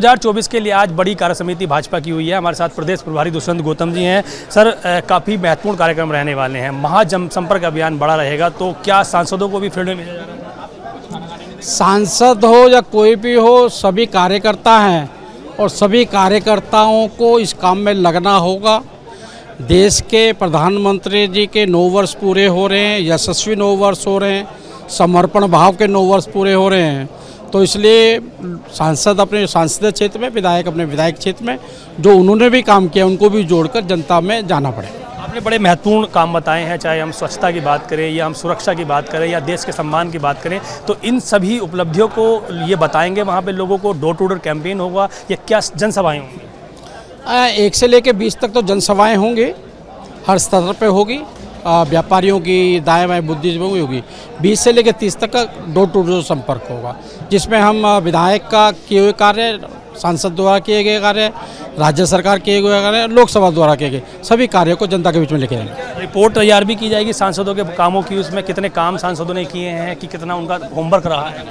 2024 के लिए आज बड़ी कार्यसमिति भाजपा की हुई है। हमारे साथ प्रदेश प्रभारी दुष्यंत गौतम जी हैं। सर, काफ़ी महत्वपूर्ण कार्यक्रम रहने वाले हैं। महाजनसंपर्क अभियान बड़ा रहेगा, तो क्या सांसदों को भी फील्ड में भेजा जा रहा है? सांसद हो या कोई भी हो, सभी कार्यकर्ता हैं और सभी कार्यकर्ताओं को इस काम में लगना होगा। देश के प्रधानमंत्री जी के 9 वर्ष पूरे हो रहे हैं, यशस्वी 9 वर्ष हो रहे हैं, समर्पण भाव के 9 वर्ष पूरे हो रहे हैं। तो इसलिए सांसद अपने सांसदीय क्षेत्र में, विधायक अपने विधायक क्षेत्र में जो उन्होंने भी काम किया उनको भी जोड़कर जनता में जाना पड़ेगा। आपने बड़े महत्वपूर्ण काम बताए हैं, चाहे हम स्वच्छता की बात करें या हम सुरक्षा की बात करें या देश के सम्मान की बात करें, तो इन सभी उपलब्धियों को ये बताएंगे वहाँ पे लोगों को। डोर टू डोर कैंपेन होगा या क्या जनसभाएँ होंगी? 1 से लेकर 20 तक तो जनसभाएँ होंगी, हर स्तर पे होगी। व्यापारियों की, दाएं बाएं बुद्धिजीवियों की होगी। 20 से लेकर 30 तक का डोर टू डोर संपर्क होगा, जिसमें हम विधायक का किए हुए कार्य, सांसद द्वारा किए गए कार्य, राज्य सरकार किए गए कार्य, लोकसभा द्वारा किए गए सभी कार्यों को जनता के बीच में लेके जाएंगे। रिपोर्ट तैयार भी की जाएगी सांसदों के कामों की, उसमें कितने काम सांसदों ने किए हैं, कि कितना उनका होमवर्क रहा है,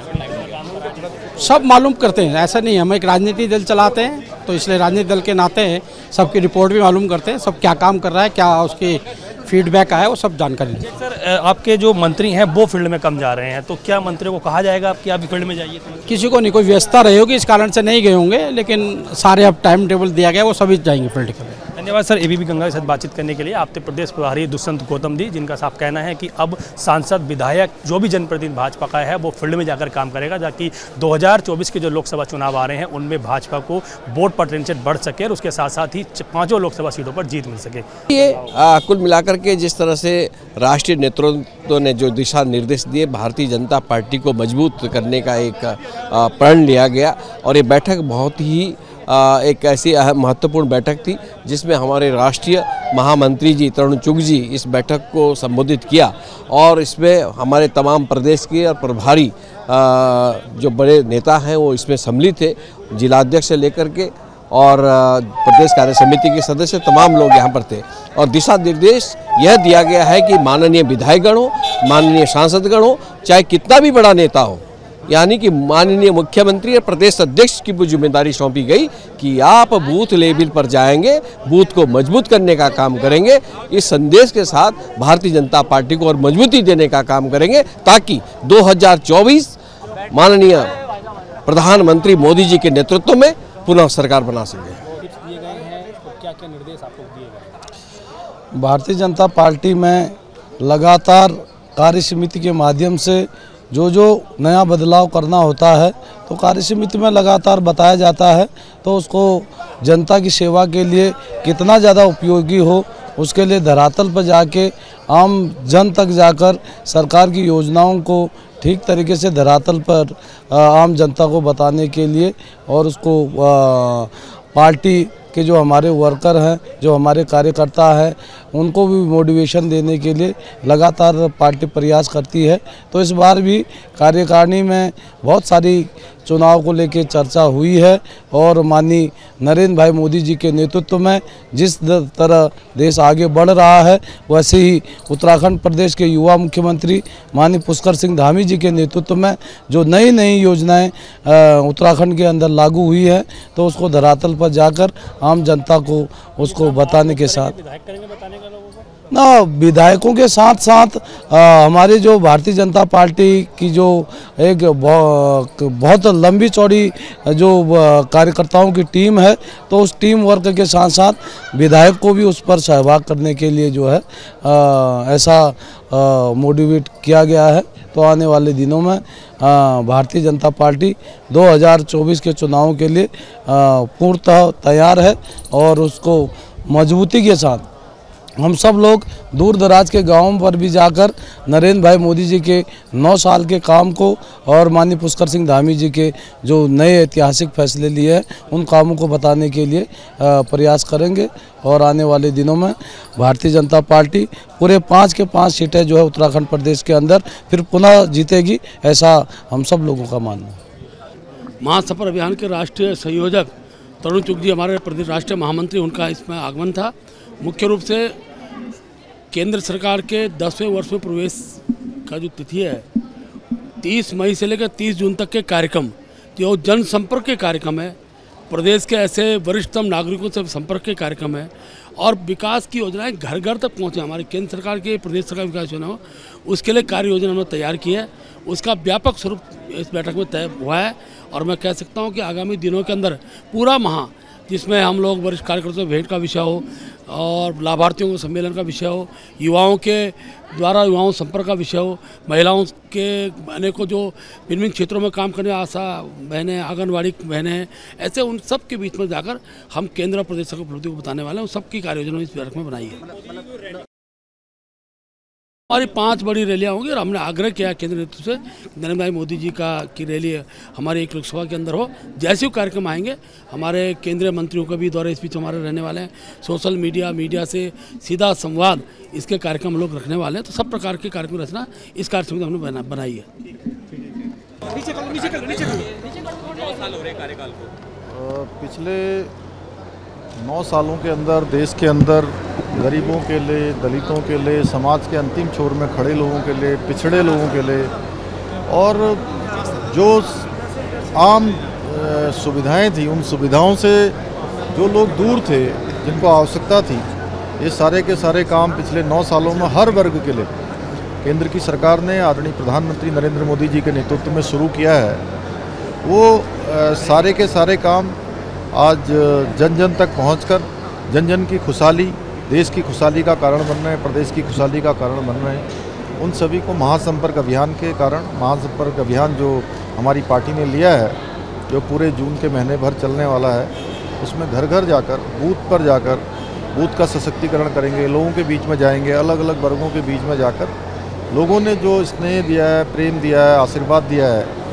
सब मालूम करते हैं। ऐसा नहीं, हम एक राजनीतिक दल चलाते हैं, तो इसलिए राजनीतिक दल के नाते सबकी रिपोर्ट भी मालूम करते हैं, सब क्या काम कर रहा है, क्या उसकी फीडबैक आया, वो सब जानकारी। सर, आपके जो मंत्री हैं वो फील्ड में कम जा रहे हैं, तो क्या मंत्रियों को कहा जाएगा कि आप फील्ड में जाइए? किसी को नहीं, कोई व्यस्तता रही होगी इस कारण से नहीं गए होंगे, लेकिन सारे अब टाइम टेबल दिया गया, वो सभी जाएंगे फील्ड के लिए। धन्यवाद सर, एबीपी गंगा के साथ बातचीत करने के लिए। आपके प्रदेश प्रभारी दुष्यंत गौतम जी, जिनका साफ कहना है कि अब सांसद, विधायक, जो भी जनप्रतिनिधि भाजपा का है वो फील्ड में जाकर काम करेगा, ताकि 2024 के जो लोकसभा चुनाव आ रहे हैं उनमें भाजपा को वोट परसेंटेज बढ़ सके और उसके साथ साथ ही 5 लोकसभा सीटों पर जीत मिल सके। ये कुल मिलाकर के जिस तरह से राष्ट्रीय नेतृत्व ने जो दिशा निर्देश दिए, भारतीय जनता पार्टी को मजबूत करने का एक प्रण लिया गया, और ये बैठक बहुत ही एक ऐसी महत्वपूर्ण बैठक थी जिसमें हमारे राष्ट्रीय महामंत्री जी तरुण चुग जी इस बैठक को संबोधित किया, और इसमें हमारे तमाम प्रदेश के और प्रभारी जो बड़े नेता हैं वो इसमें सम्मिलित थे, जिलाध्यक्ष से लेकर के और प्रदेश कार्य समिति के सदस्य तमाम लोग यहाँ पर थे। और दिशा निर्देश यह दिया गया है कि माननीय विधायकगण हो, माननीय सांसदगण हो, चाहे कितना भी बड़ा नेता हो, यानी कि माननीय मुख्यमंत्री और प्रदेश अध्यक्ष की वो जिम्मेदारी सौंपी गई कि आप बूथ लेवल पर जाएंगे, बूथ को मजबूत करने का काम करेंगे। इस संदेश के साथ भारतीय जनता पार्टी को और मजबूती देने का काम करेंगे, ताकि 2024 माननीय प्रधानमंत्री मोदी जी के नेतृत्व में पुनः सरकार बना सके। क्या निर्देश आपको दिए गए? भारतीय जनता पार्टी में लगातार कार्य समिति के माध्यम से जो नया बदलाव करना होता है तो कार्य समिति में लगातार बताया जाता है, तो उसको जनता की सेवा के लिए कितना ज़्यादा उपयोगी हो उसके लिए धरातल पर जाके आम जन तक जाकर सरकार की योजनाओं को ठीक तरीके से धरातल पर आम जनता को बताने के लिए, और उसको पार्टी के जो हमारे वर्कर हैं, जो हमारे कार्यकर्ता हैं, उनको भी मोटिवेशन देने के लिए लगातार पार्टी प्रयास करती है। तो इस बार भी कार्यकारिणी में बहुत सारी चुनाव को लेकर चर्चा हुई है, और माननीय नरेंद्र भाई मोदी जी के नेतृत्व में जिस तरह देश आगे बढ़ रहा है, वैसे ही उत्तराखंड प्रदेश के युवा मुख्यमंत्री माननीय पुष्कर सिंह धामी जी के नेतृत्व में जो नई नई योजनाएं उत्तराखंड के अंदर लागू हुई है, तो उसको धरातल पर जाकर आम जनता को उसको बताने के साथ ना, विधायकों के साथ साथ हमारे जो भारतीय जनता पार्टी की जो एक बहुत लंबी चौड़ी जो कार्यकर्ताओं की टीम है, तो उस टीम वर्क के साथ साथ विधायक को भी उस पर सहभाग करने के लिए जो है ऐसा मोटिवेट किया गया है। तो आने वाले दिनों में भारतीय जनता पार्टी 2024 के चुनावों के लिए पूर्णतः तैयार है, और उसको मजबूती के साथ हम सब लोग दूर दराज के गाँवों पर भी जाकर नरेंद्र भाई मोदी जी के 9 साल के काम को और माननीय पुष्कर सिंह धामी जी के जो नए ऐतिहासिक फैसले लिए हैं उन कामों को बताने के लिए प्रयास करेंगे। और आने वाले दिनों में भारतीय जनता पार्टी पूरे 5 के 5 सीटें जो है उत्तराखंड प्रदेश के अंदर फिर पुनः जीतेगी, ऐसा हम सब लोगों का मानना है। महासफर अभियान के राष्ट्रीय संयोजक तरुण चुग जी हमारे प्रदेश राष्ट्रीय महामंत्री, उनका इसमें आगमन था। मुख्य रूप से केंद्र सरकार के 10वें वर्ष में प्रवेश का जो तिथि है 30 मई से लेकर 30 जून तक के कार्यक्रम जो जनसंपर्क के कार्यक्रम है, प्रदेश के ऐसे वरिष्ठतम नागरिकों से संपर्क के कार्यक्रम है और विकास की योजनाएं घर घर तक पहुँचे। हमारी केंद्र सरकार की प्रदेश सरकार विकास योजना हो उसके लिए कार्य योजना हमने तैयार की है, उसका व्यापक स्वरूप इस बैठक में तय हुआ है। और मैं कह सकता हूं कि आगामी दिनों के अंदर पूरा माह जिसमें हम लोग वरिष्ठ कार्यकर्ताओं से भेंट का विषय हो और लाभार्थियों के सम्मेलन का विषय हो, युवाओं के द्वारा युवाओं संपर्क का विषय हो, महिलाओं के अनेकों जो विभिन्न क्षेत्रों में काम करने आशा बहनें, आंगनवाड़ी बहनें, ऐसे उन सब के बीच में जाकर हम केंद्र और प्रदेश की उपलब्धि को बताने वाले हैं। उन सबकी कार्य योजना इस बैठक में बनाई है। हमारी 5 बड़ी रैलियाँ होंगी और हमने आग्रह किया केंद्र नेतृत्व से नरेंद्र भाई मोदी जी की रैली हमारे एक लोकसभा के अंदर हो। जैसे वो कार्यक्रम आएंगे हमारे केंद्रीय मंत्रियों का भी दौरे इस बीच हमारे रहने वाले हैं। सोशल मीडिया से सीधा संवाद इसके कार्यक्रम हम लोग रखने वाले हैं। तो सब प्रकार के कार्यक्रम रचना इस कार्य समिति हमने बनाई है। पिछले 9 सालों के अंदर देश के अंदर गरीबों के लिए, दलितों के लिए, समाज के अंतिम छोर में खड़े लोगों के लिए, पिछड़े लोगों के लिए और जो आम सुविधाएं थी उन सुविधाओं से जो लोग दूर थे, जिनको आवश्यकता थी, ये सारे के सारे काम पिछले 9 सालों में हर वर्ग के लिए केंद्र की सरकार ने आदरणीय प्रधानमंत्री नरेंद्र मोदी जी के नेतृत्व में शुरू किया है। वो सारे के सारे काम आज जन जन तक पहुंचकर जन जन की खुशहाली, देश की खुशहाली का कारण बन रहे हैं, प्रदेश की खुशहाली का कारण बन रहे हैं। उन सभी को महासंपर्क अभियान के कारण, महासंपर्क अभियान जो हमारी पार्टी ने लिया है, जो पूरे जून के महीने भर चलने वाला है, उसमें घर घर जाकर, बूथ पर जाकर बूथ का सशक्तिकरण करेंगे, लोगों के बीच में जाएंगे, अलग अलग वर्गों के बीच में जाकर लोगों ने जो स्नेह दिया है, प्रेम दिया है, आशीर्वाद दिया है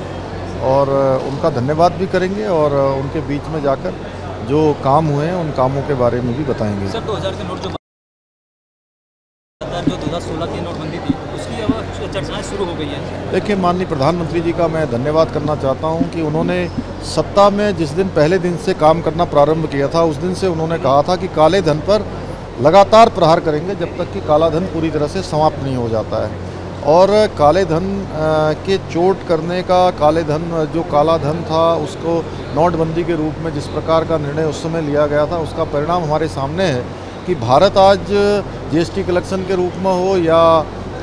और उनका धन्यवाद भी करेंगे और उनके बीच में जाकर जो काम हुए हैं उन कामों के बारे में भी बताएंगे। सर 2000 के नोट जो 2016 की नोटबंदी थी उसकी अब चर्चाएं शुरू हो गई हैं। देखिए, माननीय प्रधानमंत्री जी का मैं धन्यवाद करना चाहता हूं कि उन्होंने सत्ता में जिस दिन पहले दिन से काम करना प्रारंभ किया था उस दिन से उन्होंने कहा था कि काले धन पर लगातार प्रहार करेंगे जब तक कि काला धन पूरी तरह से समाप्त नहीं हो जाता है। और काले धन के चोट करने का, काले धन जो काला धन था उसको नोटबंदी के रूप में जिस प्रकार का निर्णय उस समय लिया गया था उसका परिणाम हमारे सामने है कि भारत आज जीएसटी कलेक्शन के रूप में हो या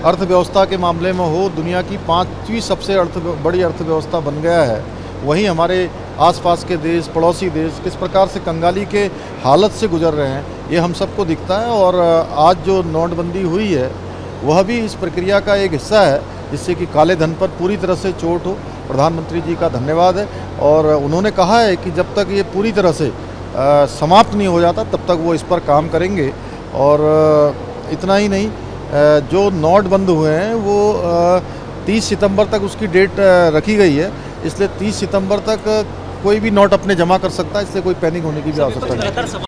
अर्थव्यवस्था के मामले में हो, दुनिया की 5वीं सबसे बड़ी अर्थव्यवस्था बन गया है। वहीं हमारे आसपास के देश, पड़ोसी देश किस प्रकार से कंगाली के हालत से गुजर रहे हैं ये हम सबको दिखता है। और आज जो नोटबंदी हुई है वह भी इस प्रक्रिया का एक हिस्सा है जिससे कि काले धन पर पूरी तरह से चोट हो। प्रधानमंत्री जी का धन्यवाद है और उन्होंने कहा है कि जब तक ये पूरी तरह से समाप्त नहीं हो जाता तब तक वो इस पर काम करेंगे। और इतना ही नहीं, जो नोट बंद हुए हैं वो 30 सितंबर तक उसकी डेट रखी गई है, इसलिए 30 सितंबर तक कोई भी नोट अपने जमा कर सकता है, इसलिए कोई पैनिक होने की भी आवश्यकता नहीं।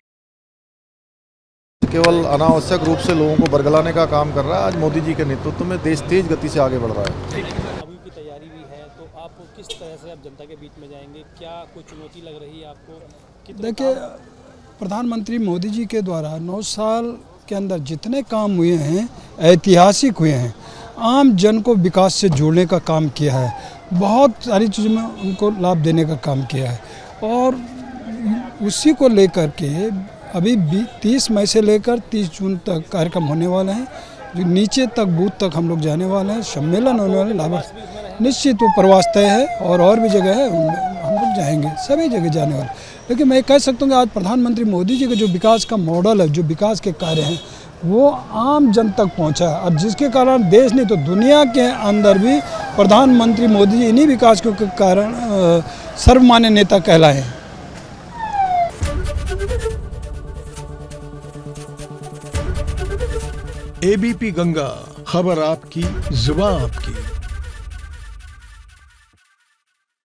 केवल अनावश्यक रूप से लोगों को बरगलाने का काम कर रहा है। आज मोदी जी के नेतृत्व में देश तेज गति से आगे बढ़ रहा है। अभी की तैयारी भी है, तो आप किस तरह से आप जनता के बीच में जाएंगे, क्या कोई चुनौती लग रही है आपको? देखिए, प्रधानमंत्री मोदी जी के द्वारा 9 साल के अंदर जितने काम हुए हैं ऐतिहासिक हुए हैं। आम जन को विकास से जोड़ने का काम किया है, बहुत सारी चीज़ों में उनको लाभ देने का काम किया है और उसी को लेकर के अभी 30 मई से लेकर 30 जून तक कार्यक्रम होने वाले हैं, जो नीचे तक बूथ तक हम लोग जाने वाले हैं, सम्मेलन होने वाले, लाभार्थी निश्चित वो प्रवास तय है और भी जगह है उनमें हम लोग जाएंगे, सभी जगह जाने वाले। लेकिन मैं कह सकता हूँ कि आज प्रधानमंत्री मोदी जी का जो विकास का मॉडल है, जो विकास के कार्य हैं वो आम जन तक पहुँचा है और जिसके कारण देश नहीं तो दुनिया के अंदर भी प्रधानमंत्री मोदी जी इन्हीं विकास के कारण सर्वमान्य नेता कहलाए हैं। एबीपी गंगा, खबर आपकी, जुबान आपकी।